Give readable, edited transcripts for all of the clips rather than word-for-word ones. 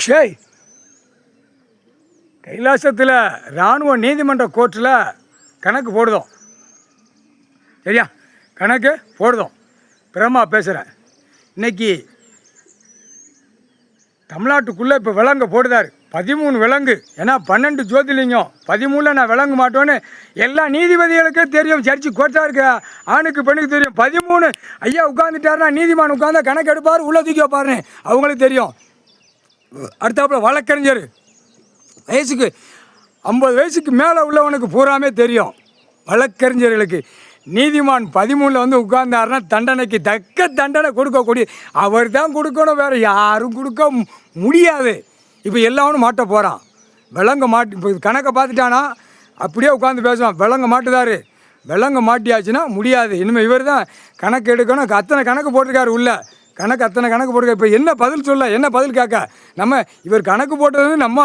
ஷேய் கைலாசத்தில் இராணுவ நீதிமன்ற கோர்ட்டில் கணக்கு போடுதோம். சரியா? கணக்கு போடுதோம். பிரமா பேசுகிறேன். இன்னைக்கு தமிழ்நாட்டுக்குள்ளே இப்போ விலங்கு போடுதார் 13 விலங்கு. ஏன்னா 12 ஜோதிலிங்கம் 13 நான் விளங்க மாட்டோன்னு எல்லா நீதிபதிகளுக்கே தெரியும். சர்ச்சு கோர்ட்டாக இருக்க ஆணுக்கு பெண்ணுக்கு தெரியும். 13 ஐயா உட்காந்துட்டாருன்னா நீதிமான் உட்காந்தா கணக்கு எடுப்பார், உள்ள தூக்கி வைப்பாருன்னு அவங்களுக்கு தெரியும். அடுத்தாப்புல வழக்கறிஞர் வயசுக்கு 50 வயசுக்கு மேலே உள்ளவனுக்கு பூராமே தெரியும். வழக்கறிஞர்களுக்கு நீதிமான் 13 வந்து உட்கார்ந்தாருன்னா தண்டனைக்கு தக்க தண்டனை கொடுக்கக்கூடிய அவர் தான் கொடுக்கணும், வேறு யாரும் கொடுக்க முடியாது. இப்போ எல்லாவனும் மாட்ட போகிறான். விலங்க மாட்டி இப்போ கணக்கை பார்த்துட்டானா அப்படியே உட்காந்து பேசுவான். விலங்க மாட்டுதாரு, விலங்க மாட்டியாச்சுன்னா முடியாது. இனிமேல் இவர் தான் கணக்கு எடுக்கணும். அத்தனை கணக்கு போட்டிருக்காரு உள்ள அத்தனை கணக்கு போட்டிருக்காரு. இப்போ என்ன பதில் சொல்ல, என்ன பதில் கேட்க? நம்ம இவர் கணக்கு போட்டது நம்ம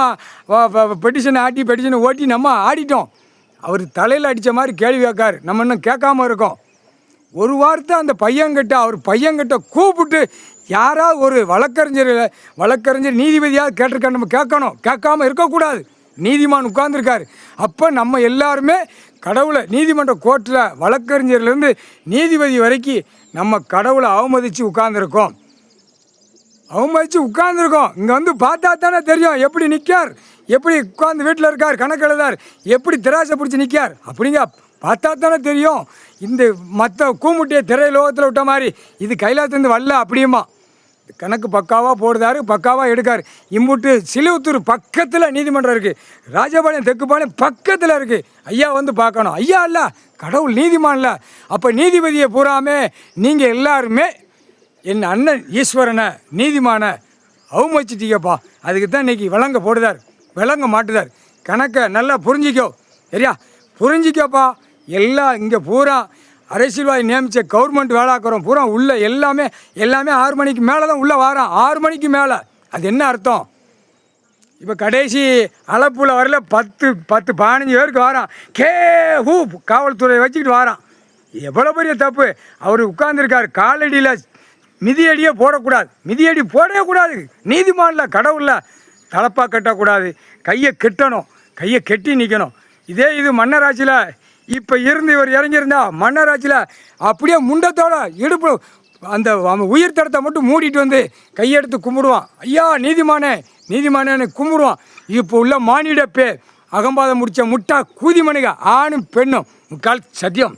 பெட்டிஷனை பெட்டிஷனை ஓட்டி நம்ம ஆடிட்டோம். அவர் தலையில் அடித்த மாதிரி கேள்வி கேட்காரு. நம்ம இன்னும் கேட்காம இருக்கோம். ஒரு வார்த்தை அந்த பையன்கிட்ட அவர் பையன்கிட்ட கூப்பிட்டு யாராவது ஒரு வழக்கறிஞர் நீதிபதியாக கேட்டிருக்காரு. நம்ம கேட்கணும், கேட்காம இருக்கக்கூடாது. நீதிமான் உட்கார்ந்துருக்காரு. அப்போ நம்ம எல்லாருமே கடவுளை நீதிமன்ற கோர்ட்டில் வழக்கறிஞர்லேருந்து நீதிபதி வரைக்கும் நம்ம கடவுளை அவமதித்து உட்கார்ந்துருக்கோம். இங்கே வந்து பார்த்தா தானே தெரியும் எப்படி நிற்கார், எப்படி உட்காந்து வீட்டில் இருக்கார், கணக்கு எழுதார், எப்படி திராசை பிடிச்சி நிற்கார் அப்படிங்க பார்த்தா தானே தெரியும். இந்த மற்ற கூமுட்டியை திரை லோகத்தில் விட்ட மாதிரி இது கைலாசத்துலேருந்து வரல அப்படியுமா. கணக்கு பக்காவாக போடுதாரு, பக்காவாக எடுக்கார். இம்புட்டு சிலுவத்தூர் பக்கத்தில் நீதிமன்றம் இருக்குது, ராஜபாளையம் தெக்குப்பாளையம் பக்கத்தில் இருக்குது. ஐயா வந்து பார்க்கணும். ஐயா இல்லை, கடவுள் நீதிமான்ல. அப்போ நீதிபதியை பூராமே நீங்கள் எல்லாருமே என் அண்ணன் ஈஸ்வரனை நீதிமான அவமதிச்சிட்டீங்கப்பா. அதுக்கு தான் இன்றைக்கி விளங்க மாட்டுதார். கணக்கை நல்லா புரிஞ்சிக்கோ. சரியா? புரிஞ்சிக்கப்பா. எல்லாம் இங்கே பூரா அரசியல்வாதி நியமித்த கவர்மெண்ட் வேலாக்குறோம் பூரா உள்ள எல்லாமே 6 மணிக்கு மேலே தான் உள்ளே வாரான். 6 மணிக்கு மேலே. அது என்ன அர்த்தம்? இப்போ கடைசி அளப்பில் வரல 10-15 பேருக்கு வாரான். காவல்துறை வச்சுக்கிட்டு வாரான். எவ்வளோ பெரிய தப்பு. அவர் உட்கார்ந்துருக்கார். காலடியில் மிதியடியே போடக்கூடாது, மிதியடி போடவே கூடாது. நீதிமானில் கடவுளில் தலப்பாக கட்டக்கூடாது, கையை கெட்டணும், கையை கெட்டி நிற்கணும். இதே இது மன்னராட்சியில் இப்போ இருந்து இவர் இறங்கியிருந்தா மன்னராட்சியில் அப்படியே முண்டத்தோட இடுப்பு அந்த உயிர் தடத்தை மட்டும் மூடிட்டு வந்து கையெடுத்து கும்பிடுவான். ஐயா நீதிமானேன்னு கும்பிடுவான். இப்போ உள்ள மானிட பேர் அகம்பாதம் முடித்த முட்டா கூதிமணிக ஆணும் பெண்ணும் முக்கால் சத்தியம்.